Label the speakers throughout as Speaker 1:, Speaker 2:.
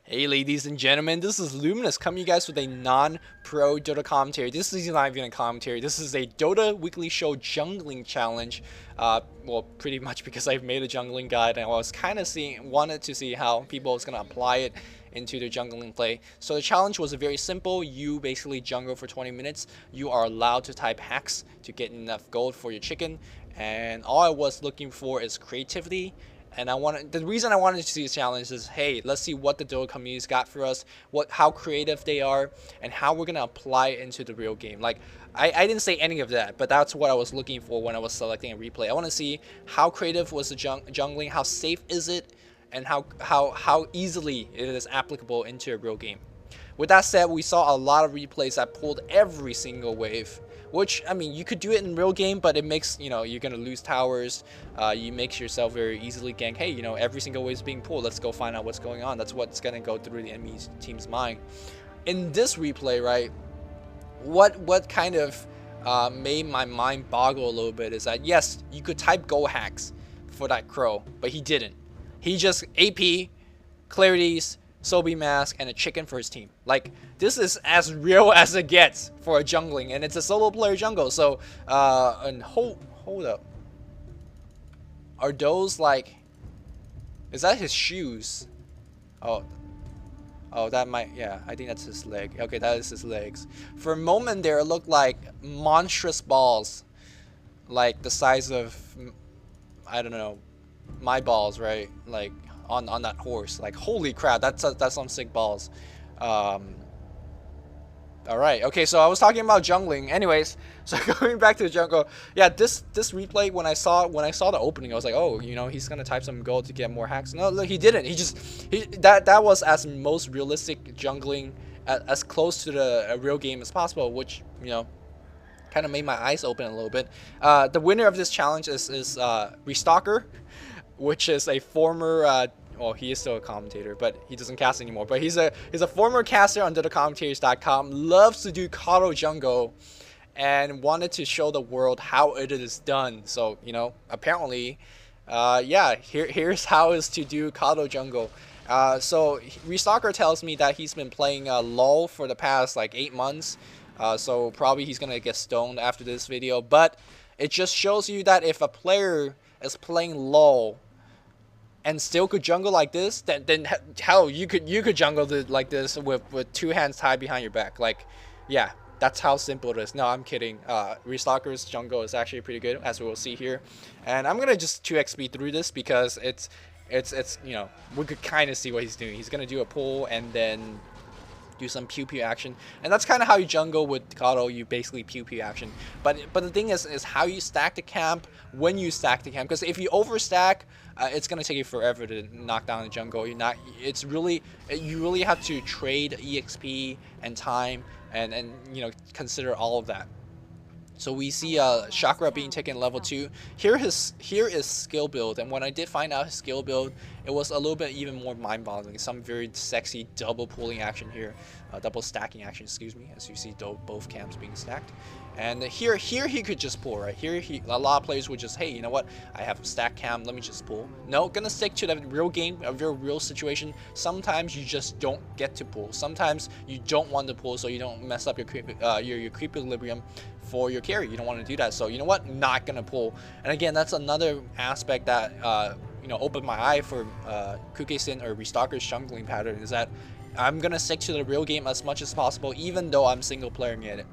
Speaker 1: Hey ladies and gentlemen, this is Luminous coming to you guys with a non-pro Dota commentary. This is not even a commentary, this is a Dota weekly show jungling challenge. Well, pretty much because I've made a jungling guide and I was kind of wanted to see how people was going to apply it into their jungling play. So the challenge was very simple. You basically jungle for 20 minutes. You are allowed to type hacks to get enough gold for your chicken. And all I was looking for is creativity. And the reason I wanted to see this challenge is, hey, let's see what the Dota community's got for us, how creative they are, and how we're gonna apply it into the real game. Like, I didn't say any of that, but that's what I was looking for when I was selecting a replay. I want to see how creative was the jungling, how safe is it, and how easily it is applicable into a real game. With that said, we saw a lot of replays that pulled every single wave, which, I mean, you could do it in real game, but it makes, you're going to lose towers. You makes yourself very easily gank. Hey, every single wave is being pulled. Let's go find out what's going on. That's what's going to go through the enemy team's mind. In this replay, right, what kind of made my mind boggle a little bit is that, yes, you could type go hacks for that crow, but he didn't. He just AP, clarities, Sobi mask, and a chicken for his team. Like, this is as real as it gets for a jungling, and it's a solo player jungle. So, and hold up. Are those like? Is that his shoes? Oh, that might. Yeah, I think that's his leg. Okay, that is his legs. For a moment there, it looked like monstrous balls, like the size of, I don't know, my balls, right? Like on that horse. Like, holy crap, that's some sick balls. All right, okay, so I was talking about jungling. Anyways, so going back to the jungle, yeah, this replay, when I saw the opening, I was like, oh, he's gonna type some gold to get more hacks. No, look, he didn't. That was as most realistic jungling, as close to the real game as possible, which kind of made my eyes open a little bit. The winner of this challenge is Restalker, which is a former well, he is still a commentator, but he doesn't cast anymore. But he's a former caster on DotaCommentators.com, loves to do Kato Jungle, and wanted to show the world how it is done. So, apparently, yeah, here's how is to do Kato Jungle. So Restalker tells me that he's been playing LoL for the past like 8 months. So probably he's gonna get stoned after this video. But it just shows you that if a player is playing LoL and still could jungle like this, then hell, you could jungle like this with 2 hands tied behind your back. Like, yeah, that's how simple it is. No, I'm kidding. Restalker's jungle is actually pretty good, as we will see here. And I'm gonna just 2x speed through this because it's we could kind of see what he's doing. He's gonna do a pull and then do some pew pew action, and that's kind of how you jungle with Kato. You basically pew pew action, but the thing is how you stack the camp, when you stack the camp, because if you overstack, it's gonna take you forever to knock down the jungle. You really have to trade EXP and time and consider all of that. So we see Chakra being taken level 2. Here is skill build, and when I did find out his skill build, it was a little bit even more mind-boggling. Some very sexy double pulling action here, double stacking action, excuse me, as you see both camps being stacked. And here he could just pull, right? Here a lot of players would just, hey, you know what? I have stack cam, let me just pull. No, gonna stick to the real game, a very real situation. Sometimes you just don't get to pull. Sometimes you don't want to pull, so you don't mess up your creep equilibrium for your carry. You don't want to do that, so you know what? Not gonna pull. And again, that's another aspect that opened my eye for Kuke-Sin or Restalker's jungling pattern, is that I'm gonna stick to the real game as much as possible, even though I'm single playing it.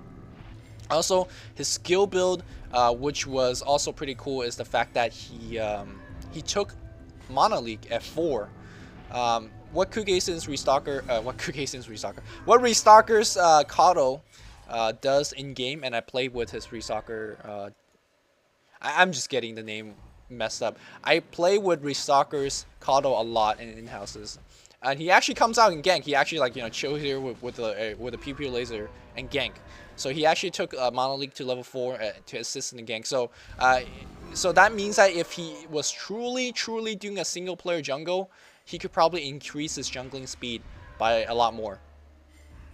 Speaker 1: Also, his skill build, which was also pretty cool, is the fact that he took Mana League at 4. What Restalker's Kato does in game, and I played with his Restalker. I'm just getting the name messed up. I play with Restalker's Kato a lot in houses, and he actually comes out and gank. He actually chill here with a pew pew laser and gank. So he actually took Mana League to level 4 to assist in the gank. So so that means that if he was truly doing a single player jungle, he could probably increase his jungling speed by a lot more.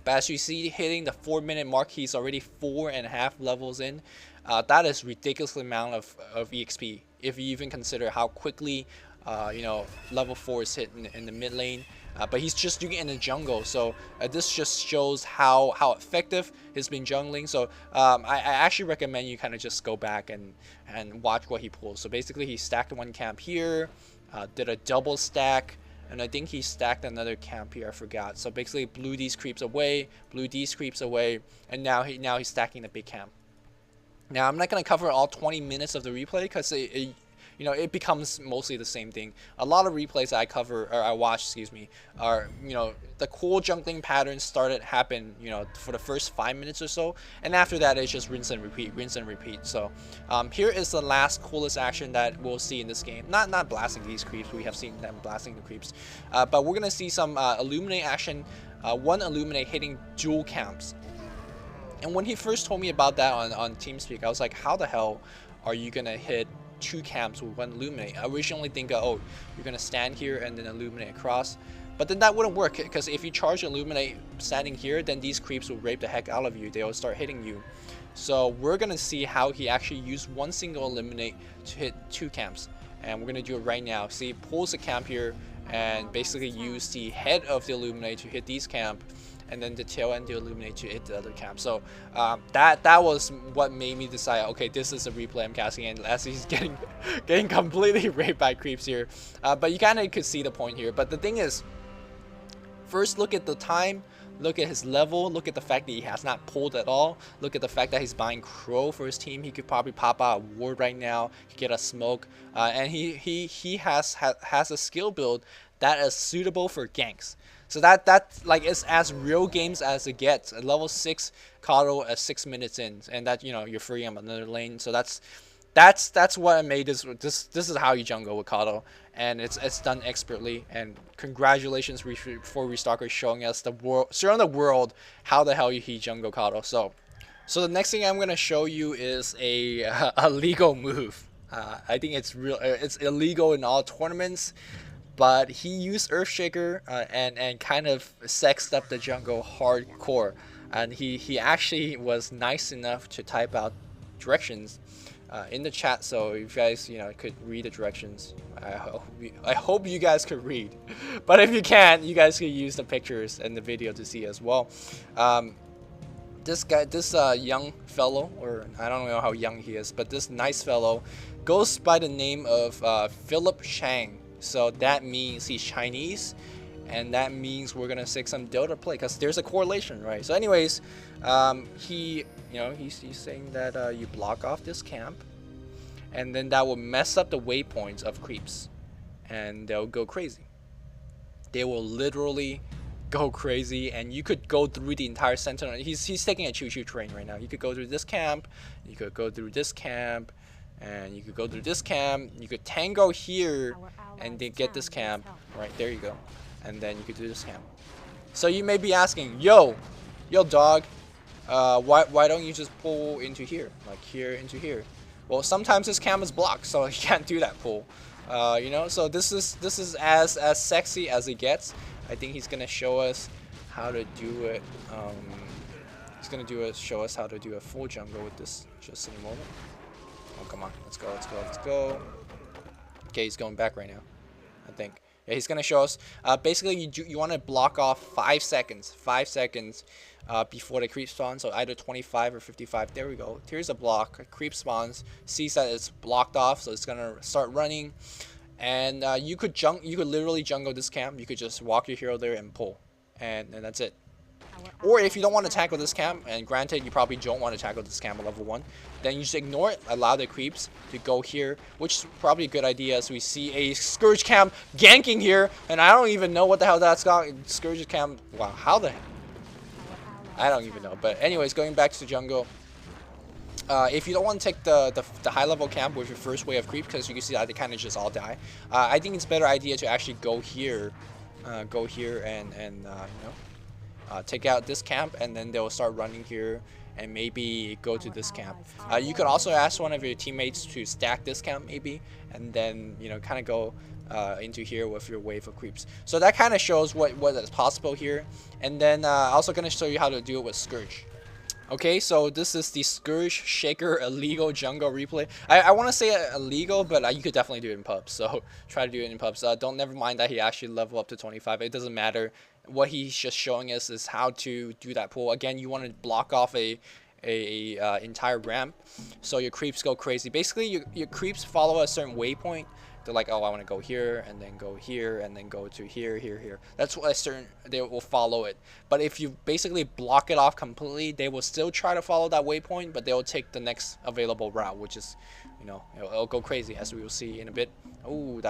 Speaker 1: But as you see, hitting the 4-minute mark, he's already 4.5 levels in. That is ridiculous amount of EXP, if you even consider how quickly level 4 is hit in the mid lane. but he's just doing it in the jungle. So this just shows how effective he's been jungling. So I actually recommend you kind of just go back and watch what he pulls. So basically he stacked one camp here, did a double stack, and I think he stacked another camp here, I forgot. So basically blew these creeps away, and now he's stacking the big camp. Now I'm not going to cover all 20 minutes of the replay because you know, it becomes mostly the same thing. A lot of replays I cover, or I watch, excuse me, are, you know, the cool jungling patterns happen, you know, for the first 5 minutes or so, and after that it's just rinse and repeat. So here is the last coolest action that we'll see in this game. Not blasting these creeps, we have seen them blasting the creeps, but we're gonna see some Illuminate action, one Illuminate hitting dual camps. And when he first told me about that on TeamSpeak, I was like, how the hell are you gonna hit 2 camps with 1 Illuminate? I originally think, oh, you're gonna stand here and then Illuminate across, but then that wouldn't work, because if you charge Illuminate standing here, then these creeps will rape the heck out of you. They will start hitting you. So we're gonna see how he actually used 1 single Illuminate to hit 2 camps, and we're gonna do it right now. See, he pulls a camp here and basically use the head of the Illuminate to hit these camp, and then the tail end to Illuminate to hit the other camp. So that was what made me decide, okay, this is a replay I'm casting, and as he's getting completely raped by creeps here. But you kind of could see the point here. But the thing is, first look at the time, look at his level, look at the fact that he has not pulled at all, look at the fact that he's buying Crow for his team. He could probably pop out a ward right now, get a smoke, and he has a skill build that is suitable for ganks. So that's like, it's as real games as it gets. At level 6 Kato at 6 minutes in, and that, you know, you're freeing up another lane. So that's what I made this is how you jungle with Kato, and it's done expertly. And congratulations for Restalker showing the world how the hell he jungle Kato. So the next thing I'm gonna show you is a legal move. I think it's illegal in all tournaments, but he used Earthshaker and kind of sexed up the jungle hardcore, and he actually was nice enough to type out directions in the chat. So if you guys, you know, could read the directions, I hope you guys could read, but if you can't, you guys could use the pictures and the video to see as well. This young fellow, or I don't know how young he is, but this nice fellow goes by the name of Philip Shang. So that means he's Chinese, and that means we're gonna see some Dota play, because there's a correlation, right? So anyways, he's saying that you block off this camp, and then that will mess up the waypoints of creeps, and they'll go crazy. They will literally go crazy, and you could go through the entire center. He's taking a choo-choo train right now. You could go through this camp, you could go through this camp, and you could go through this camp. You could tango here and then get this camp. Right, there you go. And then you could do this camp. So you may be asking, yo dog, why don't you just pull into here? Like here into here. Well, sometimes this camp is blocked, so you can't do that pull. You know, so this is as sexy as it gets. I think he's gonna show us how to do it. He's gonna show us how to do a full jungle with this just in a moment. Oh, come on, let's go. Okay, he's going back right now, I think. Yeah, he's gonna show us. Basically, you want to block off 5 seconds before the creep spawns. So either 25 or 55. There we go. Here's a block. A creep spawns, sees that it's blocked off, so it's gonna start running. And you could literally jungle this camp. You could just walk your hero there and pull, and that's it. Or if you don't want to tackle this camp, and granted you probably don't want to tackle this camp at level 1, then you just ignore it, allow the creeps to go here, which is probably a good idea, as we see a Scourge camp ganking here, and I don't even know what the hell that's got. Scourge camp, wow, how the heck? I don't even know. But anyways, going back to the jungle, if you don't want to take the high level camp with your first wave of creep, because you can see that they kind of just all die, I think it's a better idea to actually go here and you know, take out this camp, and then they'll start running here and maybe go to this camp. You could also ask one of your teammates to stack this camp maybe, and then, you know, kind of go into here with your wave of creeps. So that kind of shows what is possible here. And then also going to show you how to do it with Scourge. Okay, so this is the Scourge Shaker illegal jungle replay. I want to say illegal, but you could definitely do it in pubs. So try to do it in pubs. Don't never mind that he actually level up to 25. It doesn't matter. What he's just showing us is how to do that pull. Again, you want to block off a entire ramp, so your creeps go crazy. Basically, your creeps follow a certain waypoint. They're like, oh, I want to go here, and then go here, and then go to here, here, here. That's what they will follow it. But if you basically block it off completely, they will still try to follow that waypoint, but they will take the next available route, which is, you know, it'll go crazy, as we will see in a bit. Oh,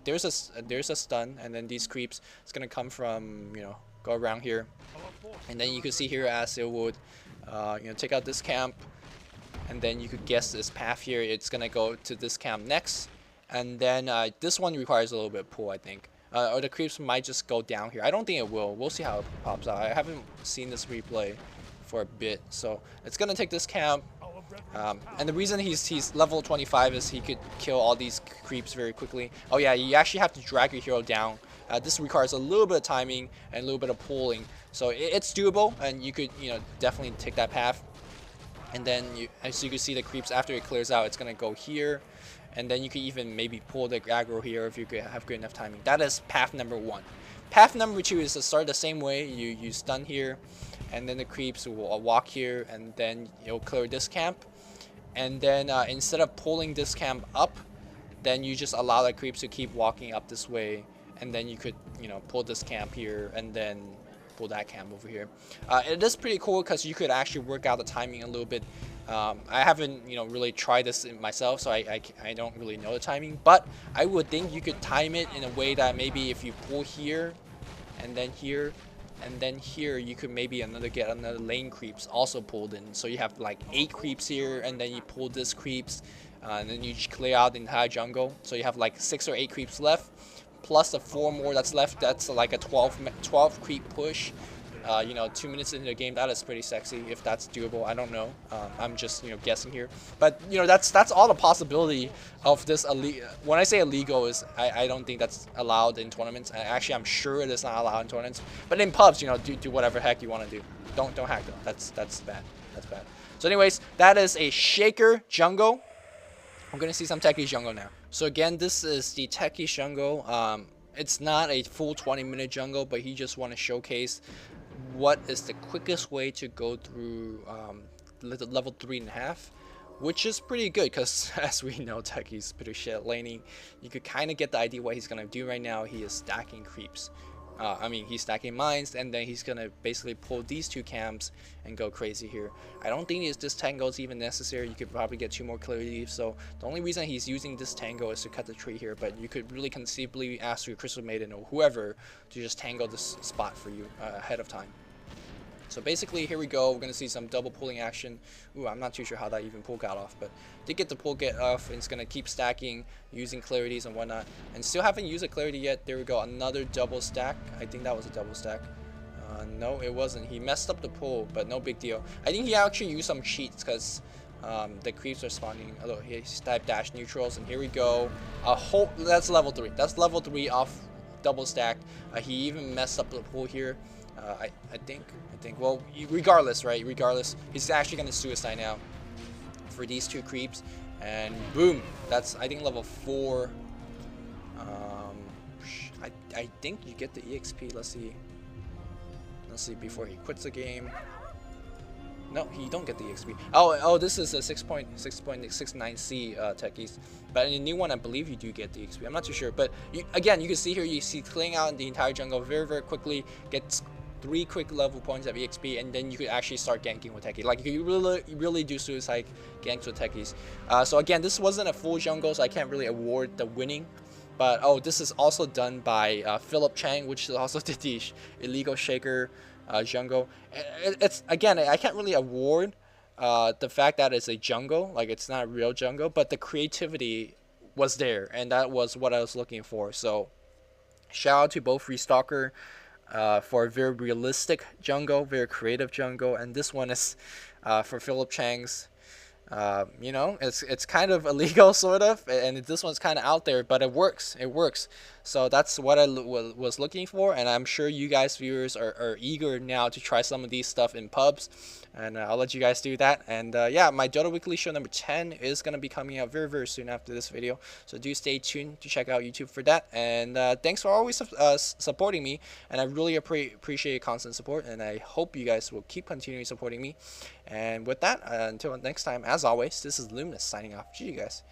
Speaker 1: there's a stun, and then these creeps, it's gonna come from, you know, go around here, and then you can see here as it would, you know, take out this camp, and then you could guess this path here. It's gonna go to this camp next. And then this one requires a little bit of pull, I think. Or the creeps might just go down here. I don't think it will. We'll see how it pops out. I haven't seen this replay for a bit. So it's going to take this camp. And the reason he's level 25 is he could kill all these creeps very quickly. Oh yeah, you actually have to drag your hero down. This requires a little bit of timing and a little bit of pulling. So it's doable, and you could, you know, definitely take that path. And then, as you can see, the creeps, after it clears out, it's going to go here. And then you could even maybe pull the aggro here if you could have good enough timing. That is path number 1. Path number 2 is to start the same way. You stun here, and then the creeps will walk here, and then you'll clear this camp. And then instead of pulling this camp up, then you just allow the creeps to keep walking up this way, and then you could, you know, pull this camp here, and then pull that camp over here. It is pretty cool because you could actually work out the timing a little bit. I haven't, you know, really tried this myself, so I don't really know the timing, but I would think you could time it in a way that maybe if you pull here, and then here, and then here, you could maybe get another lane creeps also pulled in. So you have like 8 creeps here, and then you pull this creeps, and then you just clear out the entire jungle. So you have like 6 or 8 creeps left, plus the 4 more that's left. That's like a 12 creep push. You know, 2 minutes into the game, that is pretty sexy. If that's doable, I don't know. I'm just, you know, guessing here. But, you know, that's all the possibility of this. When I say illegal, is I don't think that's allowed in tournaments. Actually, I'm sure it is not allowed in tournaments. But in pubs, you know, do whatever heck you want to do. Don't hack though. That's bad. That's bad. So, anyways, that is a Shaker Jungle. I'm gonna see some Techie Jungle now. So again, this is the Techie Jungle. It's not a full 20-minute jungle, but he just want to showcase what is the quickest way to go through level 3.5, which is pretty good because, as we know, Techie's pretty shit at laning. You could kind of get the idea what he's gonna do right now. He is stacking creeps. I mean, he's stacking mines, and then he's gonna basically pull these 2 camps and go crazy here. I don't think this tango is even necessary. You could probably get 2 more clear leaves. So the only reason he's using this tango is to cut the tree here. But you could really conceivably ask your Crystal Maiden or whoever to just tango this spot for you ahead of time. So basically, here we go. We're going to see some double pulling action. Ooh, I'm not too sure how that even pull got off, but did get the pull get off, and it's going to keep stacking, using clarities and whatnot. And still haven't used a clarity yet. There we go. Another double stack. I think that was a double stack. No, it wasn't. He messed up the pull, but no big deal. I think he actually used some cheats because the creeps are spawning. Although he's type dash neutrals, and here we go. That's level 3. That's level 3 off double stack. He even messed up the pull here. I think, well, regardless, right? Regardless, he's actually going to suicide now for these 2 creeps. And boom, that's, I think, level 4. I think you get the EXP. Let's see before he quits the game. No, you don't get the EXP. Oh, this is a 6.69C techies. But in the new one, I believe you do get the EXP. I'm not too sure. But again, you can see here, you see clearing out the entire jungle very, very quickly. Gets 3 quick level points of EXP, and then you could actually start ganking with techies. Like, you really do suicide ganks with techies. So again, this wasn't a full jungle, so I can't really award the winning. But this is also done by Philip Chang, which is also the illegal Shaker jungle. It's again, I can't really award the fact that it's a jungle, like it's not a real jungle, but the creativity was there, and that was what I was looking for. So shout out to both Restalker for a very realistic jungle, very creative jungle, and this one is for Philip Chang's. You know, it's kind of illegal, sort of, and this one's kind of out there, but it works. It works. So that's what I was looking for, and I'm sure you guys, viewers, are eager now to try some of these stuff in pubs. and I'll let you guys do that. And yeah, my Dota Weekly Show number 10 is gonna be coming out very, very soon after this video, so do stay tuned to check out YouTube for that. And thanks for always supporting me, and I really appreciate your constant support, and I hope you guys will keep continuing supporting me. And with that, until next time, as always, this is Luminous signing off. GG guys.